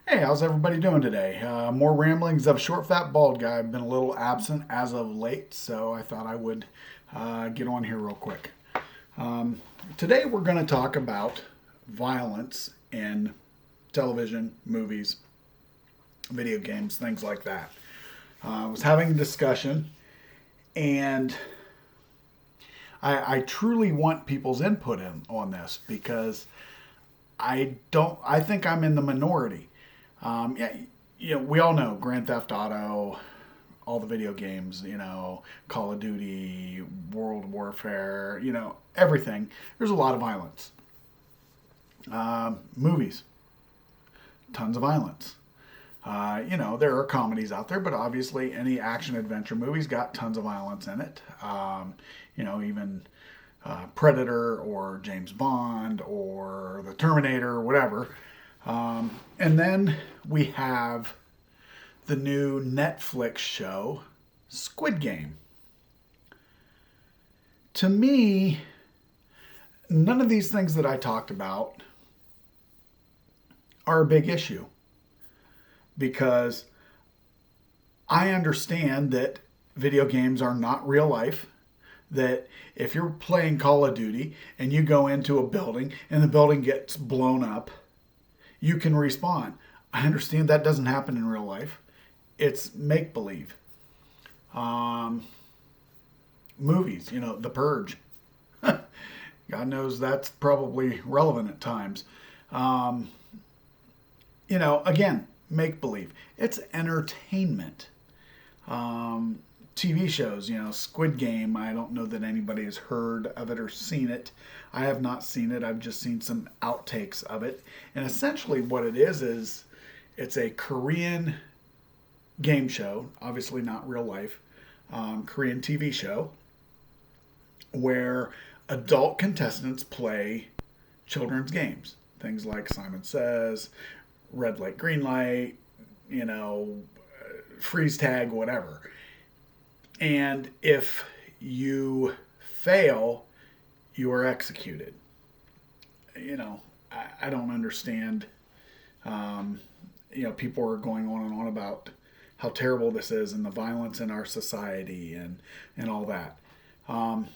Hey, how's everybody doing today? More ramblings of Short Fat Bald Guy. I've been a little absent as of late, so I thought I would get on here real quick. Um, Today we're going to talk about violence in television, movies, video games, things like that. I was having a discussion, and I truly want people's input on this because I don't. I think I'm in the minority. Yeah, we all know Grand Theft Auto, all the video games, Call of Duty, World Warfare, everything. There's a lot of violence. Movies, tons of violence. There are comedies out there, but obviously any action adventure movie's got tons of violence in it. Even Predator or James Bond or the Terminator or whatever. And then we have the new Netflix show, Squid Game. To me, none of these things that I talked about are a big issue because I understand that video games are not real life. That if you're playing Call of Duty and you go into a building and the building gets blown up, you can respawn. I understand that doesn't happen in real life. It's make believe. Um, Movies, The Purge. God knows that's probably relevant at times. Um, again, make believe. It's entertainment. Um, TV shows, Squid Game. I don't know that anybody has heard of it or seen it. I have not seen it. I've just seen some outtakes of it. And essentially, what it is it's a Korean game show, obviously not real life, Korean TV show, where adult contestants play children's games. Things like Simon Says, Red Light, Green Light, freeze tag, whatever. And if you fail, you are executed. I don't understand. Um, People are going on and on about how terrible this is and the violence in our society and all that. Um,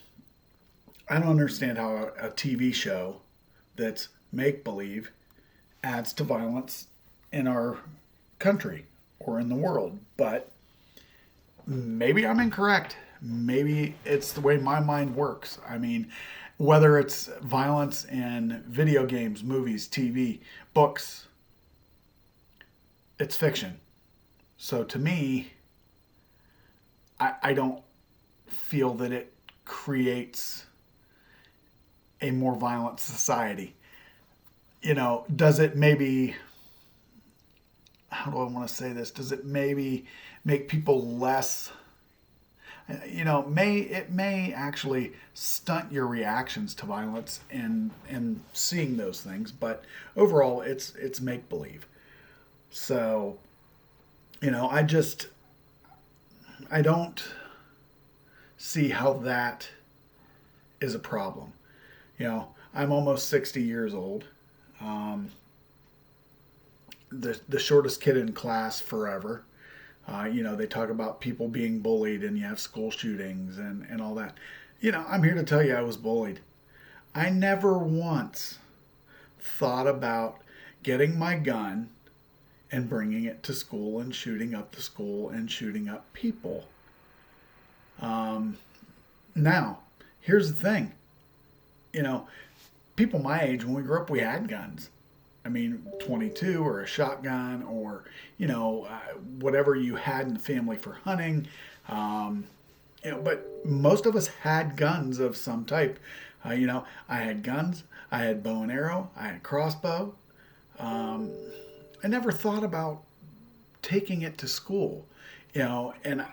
I don't understand how a TV show that's make believe adds to violence in our country or in the world. But maybe I'm incorrect. Maybe it's the way my mind works. I mean, whether it's violence in video games, movies, TV, books, it's fiction. So to me, I don't feel that it creates a more violent society. Does it maybe, how do I want to say this? Does it maybe make people less, may actually stunt your reactions to violence and seeing those things, but overall it's make believe. So, I don't see how that is a problem. I'm almost 60 years old. Um, the shortest kid in class forever. They talk about people being bullied and you have school shootings and all that. I'm here to tell you I was bullied. I never once thought about getting my gun and bringing it to school and shooting up the school and shooting up people. Um, Now, here's the thing. You know, People my age, when we grew up, we had guns. I mean, 22 or a shotgun or, whatever you had in the family for hunting. Um, but most of us had guns of some type. I had guns, I had bow and arrow, I had a crossbow. Um, I never thought about taking it to school, and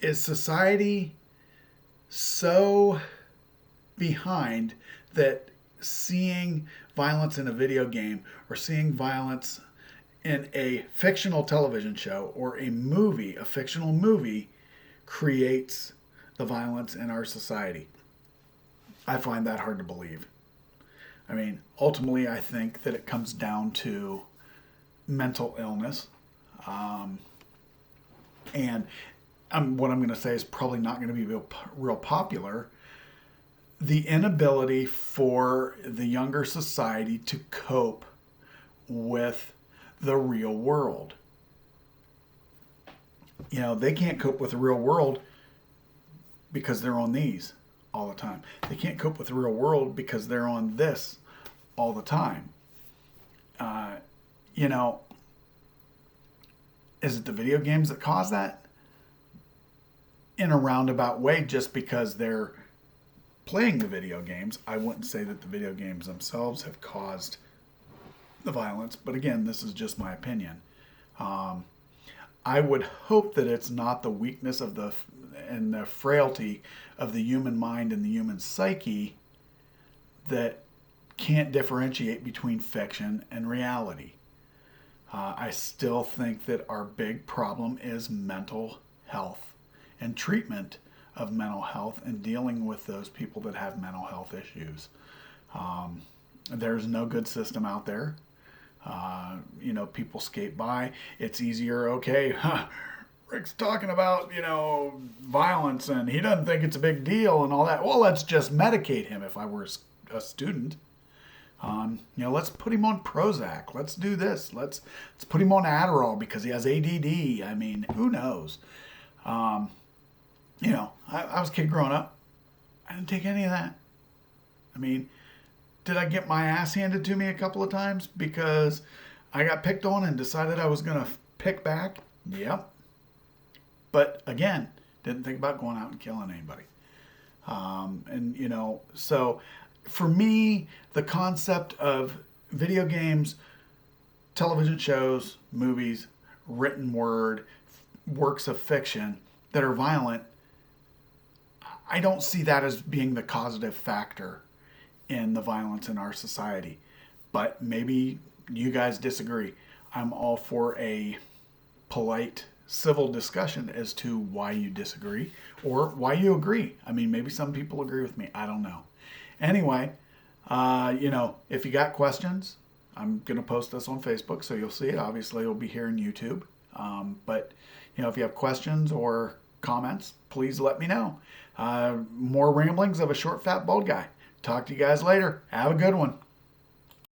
is society so behind that seeing violence in a video game or seeing violence in a fictional television show or a fictional movie, creates the violence in our society? I find that hard to believe. I mean, ultimately, I think that it comes down to mental illness. And what I'm going to say is probably not going to be real popular. The inability for the younger society to cope with the real world. They can't cope with the real world because they're on these all the time. They can't cope with the real world because they're on this all the time. Is it the video games that cause that? In a roundabout way, just because they're playing the video games. I wouldn't say that the video games themselves have caused the violence, but again, this is just my opinion. I would hope that it's not the weakness of and the frailty of the human mind and the human psyche that can't differentiate between fiction and reality. I still think that our big problem is mental health and treatment of mental health and dealing with those people that have mental health issues. There's no good system out there. People skate by. It's easier. Okay, Rick's talking about, violence and he doesn't think it's a big deal and all that. Well, let's just medicate him if I were a student. Let's put him on Prozac. Let's do this. Let's put him on Adderall because he has ADD. I mean, who knows? I was a kid growing up. I didn't take any of that. I mean, did I get my ass handed to me a couple of times because I got picked on and decided I was going to pick back? Yep. But again, didn't think about going out and killing anybody. So for me, the concept of video games, television shows, movies, written word, works of fiction that are violent, I don't see that as being the causative factor in the violence in our society. But maybe you guys disagree. I'm all for a polite, civil discussion as to why you disagree or why you agree. I mean, maybe some people agree with me. I don't know. Anyway, if you got questions, I'm going to post this on Facebook, so you'll see it. Obviously, it'll be here on YouTube. But if you have questions or comments, please let me know. More ramblings of a short, fat, bald guy. Talk to you guys later. Have a good one.